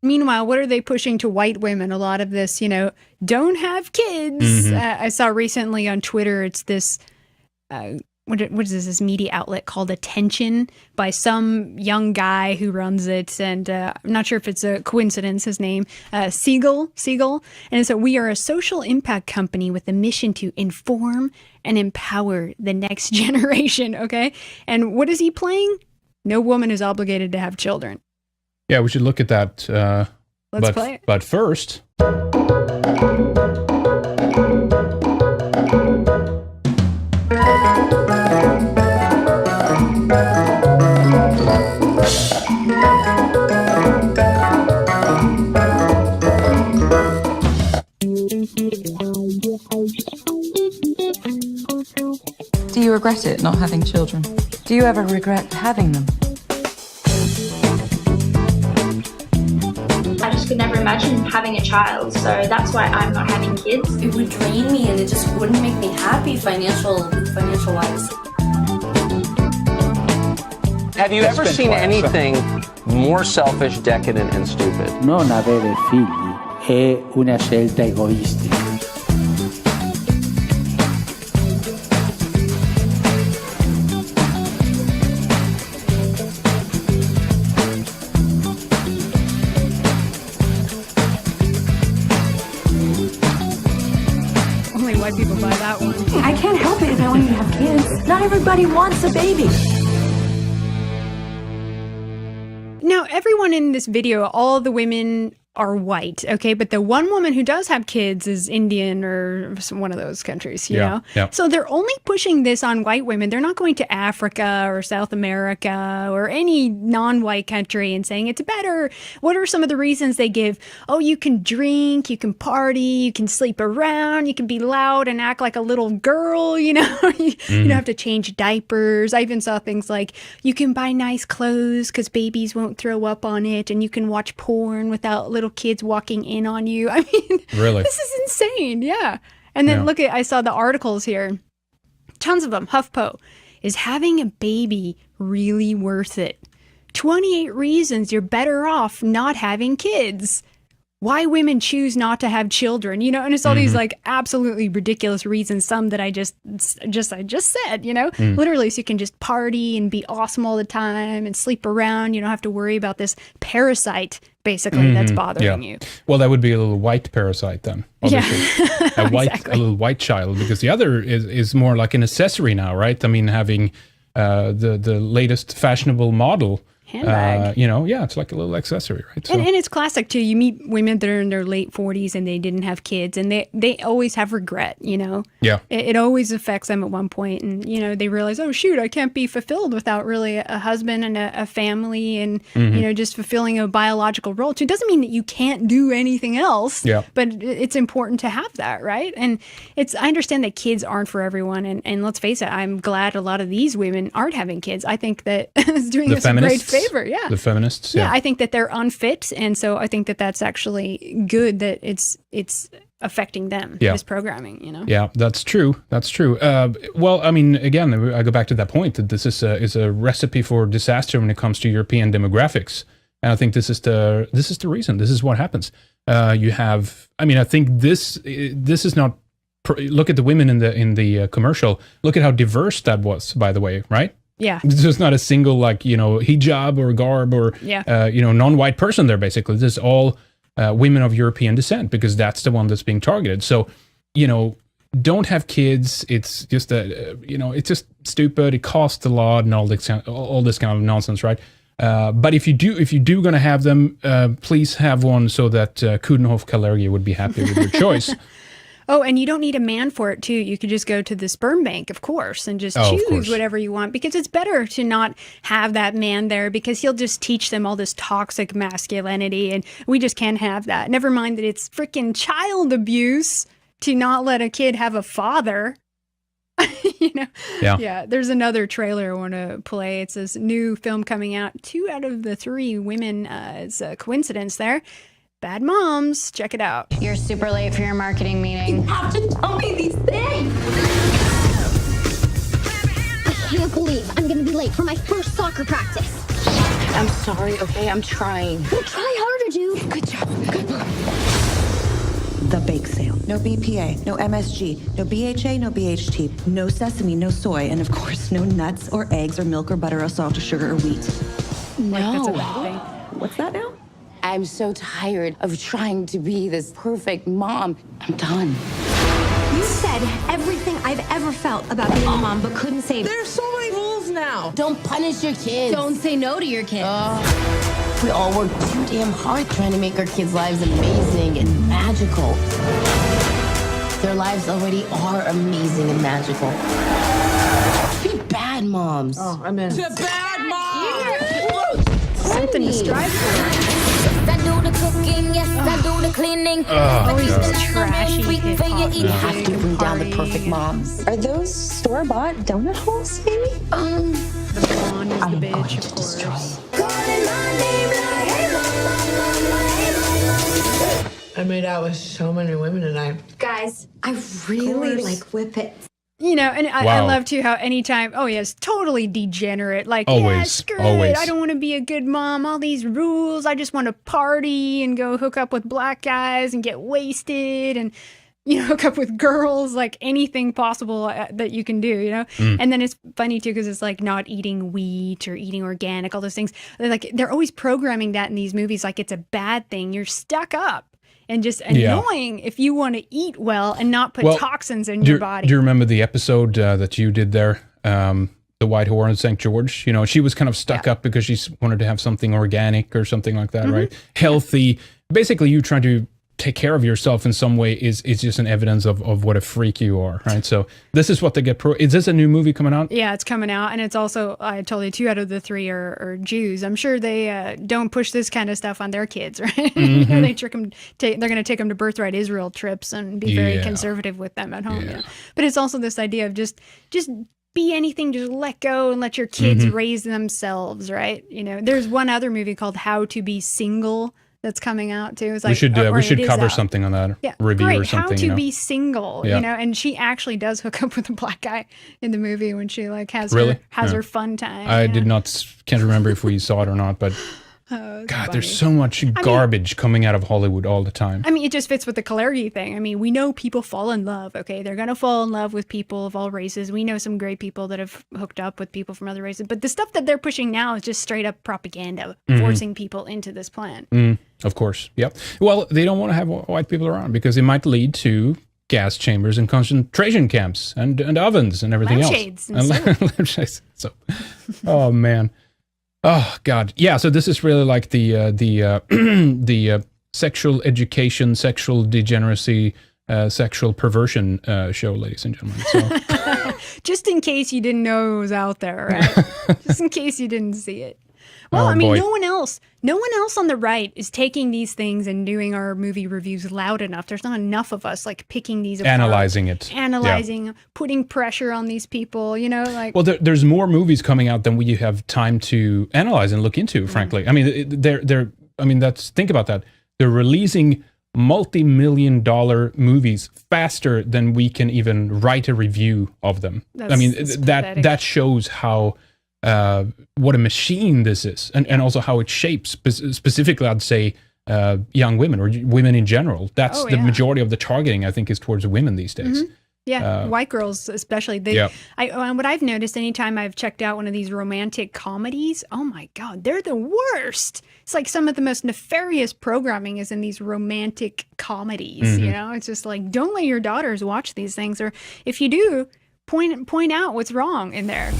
Meanwhile, what are they pushing to white women? A lot of this, don't have kids. I saw recently on Twitter, it's this, what is this media outlet called Attention by some young guy who runs it. And I'm not sure if it's a coincidence, his name, Siegel. And so we are a social impact company with a mission to inform and empower the next generation. Okay. And what is he playing? No woman is obligated to have children. Yeah, we should look at that. Let's play it. But first... Do you regret it, not having children? Do you ever regret having them? I just could never imagine having a child, so that's why I'm not having kids. It would drain me and it just wouldn't make me happy financial-wise. Have you ever seen anything more selfish, decadent, and stupid? Non avere figli è una scelta egoistica. Only white people buy that one. I can't help it if I want you to have kids. Not everybody wants a baby. Now, everyone in this video, all the women are white, okay? But the one woman who does have kids is Indian or one of those countries, you know? Yeah. So they're only pushing this on white women. They're not going to Africa or South America or any non-white country and saying it's better. What are some of the reasons they give? Oh, you can drink, you can party, you can sleep around, you can be loud and act like a little girl, you know? You don't have to change diapers. I even saw things like you can buy nice clothes because babies won't throw up on it, and you can watch porn without little kids walking in on you. I mean, really, this is insane. Yeah. And then look at, I saw the articles here, tons of them. HuffPo, is having a baby really worth it? 28 reasons you're better off not having kids. Why women choose not to have children, and it's all these like absolutely ridiculous reasons. Some that I just said, literally, so you can just party and be awesome all the time and sleep around. You don't have to worry about this parasite, basically, that's bothering you. Well, that would be a little white parasite then, obviously. Yeah. A little white child, because the other is more like an accessory now, right? I mean, having the latest fashionable model. Handbag. It's like a little accessory, right? So. And it's classic too. You meet women that are in their late 40s and they didn't have kids, and they always have regret, Yeah. It always affects them at one point, and, they realize, oh, shoot, I can't be fulfilled without really a husband and a family and, just fulfilling a biological role too. It doesn't mean that you can't do anything else, but it's important to have that, right? And I understand that kids aren't for everyone, and let's face it, I'm glad a lot of these women aren't having kids. I think that it's doing us a great favor. Yeah. The feminists. Yeah, I think that they're unfit, and so I think that that's actually good that it's affecting them, this programming, Yeah, that's true. That's true. Well, I mean, again, I go back to that point that this is a recipe for disaster when it comes to European demographics, and I think this is the reason. This is what happens. I think this is not. Look at the women in the commercial. Look at how diverse that was, by the way, right? Yeah. This is not a single, hijab or garb or, non-white person there, basically. This is all women of European descent, because that's the one that's being targeted. So, don't have kids. It's just, it's just stupid. It costs a lot and all this kind of nonsense, right? But if you do going to have them, please have one so that Coudenhove-Kalergi would be happy with your choice. Oh, and you don't need a man for it, too. You could just go to the sperm bank, of course, and just choose whatever you want, because it's better to not have that man there, because he'll just teach them all this toxic masculinity, and we just can't have that. Never mind that it's freaking child abuse to not let a kid have a father. Yeah, there's another trailer I want to play. It's this new film coming out. 2 out of the 3 women, it's a coincidence there. Bad moms. Check it out. You're super late for your marketing meeting. You have to tell me these things. I can't believe I'm going to be late for my first soccer practice. I'm sorry, okay? I'm trying. Well, try harder, dude. Good job. Good boy. The bake sale. No BPA, no MSG, no BHA, no BHT, no sesame, no soy, and of course, no nuts or eggs or milk or butter or salt or sugar or wheat. No. What's that now? I'm so tired of trying to be this perfect mom. I'm done. You said everything I've ever felt about being a mom, but couldn't say. There's so many rules now. Don't punish your kids. Don't say no to your kids. We all work too damn hard trying to make our kids' lives amazing and magical. Their lives already are amazing and magical. Be bad moms. Oh, I'm in. To bad moms! Something to strive for. I do the cooking, yes, I do the cleaning. Always trashy hip-hop. You have to bring down the perfect moms. Are those store-bought donut holes, maybe? The blonde is the bitch, of course. I made out with so many women tonight. Guys, I really like whippets. You know, and I Wow. love too how anytime, oh yes, totally degenerate. Like, yeah, Always, screw always. it. I don't want to be a good mom. All these rules. I just want to party and go hook up with black guys and get wasted and, you know, hook up with girls, like anything possible that you can do, you know? And then it's funny too, because it's like not eating wheat or eating organic, all those things. They're always programming that in these movies like it's a bad thing. You're stuck up. And just annoying if you want to eat well and not put toxins in your body. Do you remember the episode that you did there? The White Whore in St. George? You know, she was kind of stuck up because she wanted to have something organic or something like that, right? Healthy. Basically, you trying to take care of yourself in some way is just an evidence of what a freak you are, right? So this is what they get Is this a new movie coming out? Yeah, it's coming out, and it's also, I told you, 2 out of the 3 are Jews. I'm sure they don't push this kind of stuff on their kids, right? You know, they trick them. They're going to take them to birthright Israel trips and be very conservative with them at home. Yeah. But it's also this idea of just be anything, just let go and let your kids raise themselves, right? You know, there's one other movie called How to Be Single that's coming out too. It's like, we should cover something on that review or something. How to be single, you know, and she actually does hook up with a black guy in the movie when she like has her fun time. I can't remember if we saw it or not, but God, funny. There's so much garbage coming out of Hollywood all the time. I mean, it just fits with the clarity thing. I mean, we know people fall in love, okay? They're going to fall in love with people of all races. We know some great people that have hooked up with people from other races. But the stuff that they're pushing now is just straight up propaganda, forcing people into this plan. Of course, yep. Well, they don't want to have white people around because it might lead to gas chambers and concentration camps and ovens and everything lampshades else. And lampshades. So, oh, man. Oh God, yeah. So this is really like the sexual education, sexual degeneracy, sexual perversion show, ladies and gentlemen. So. Just in case you didn't know it was out there, right? Just in case you didn't see it. Well, no one else on the right is taking these things and doing our movie reviews loud enough. There's not enough of us like picking these apart, analyzing, putting pressure on these people, you know, like. Well, there's more movies coming out than we have time to analyze and look into, frankly. I mean, think about that. They're releasing multi-million-dollar movies faster than we can even write a review of them. That shows how what a machine this is, and also how it shapes specifically, I'd say, young women or women in general. That's the majority of the targeting, I think, is towards women these days. Yeah, white girls especially. What I've noticed anytime I've checked out one of these romantic comedies, oh my God, they're the worst. It's like some of the most nefarious programming is in these romantic comedies. You know, it's just like, don't let your daughters watch these things, or if you do, point out what's wrong in there.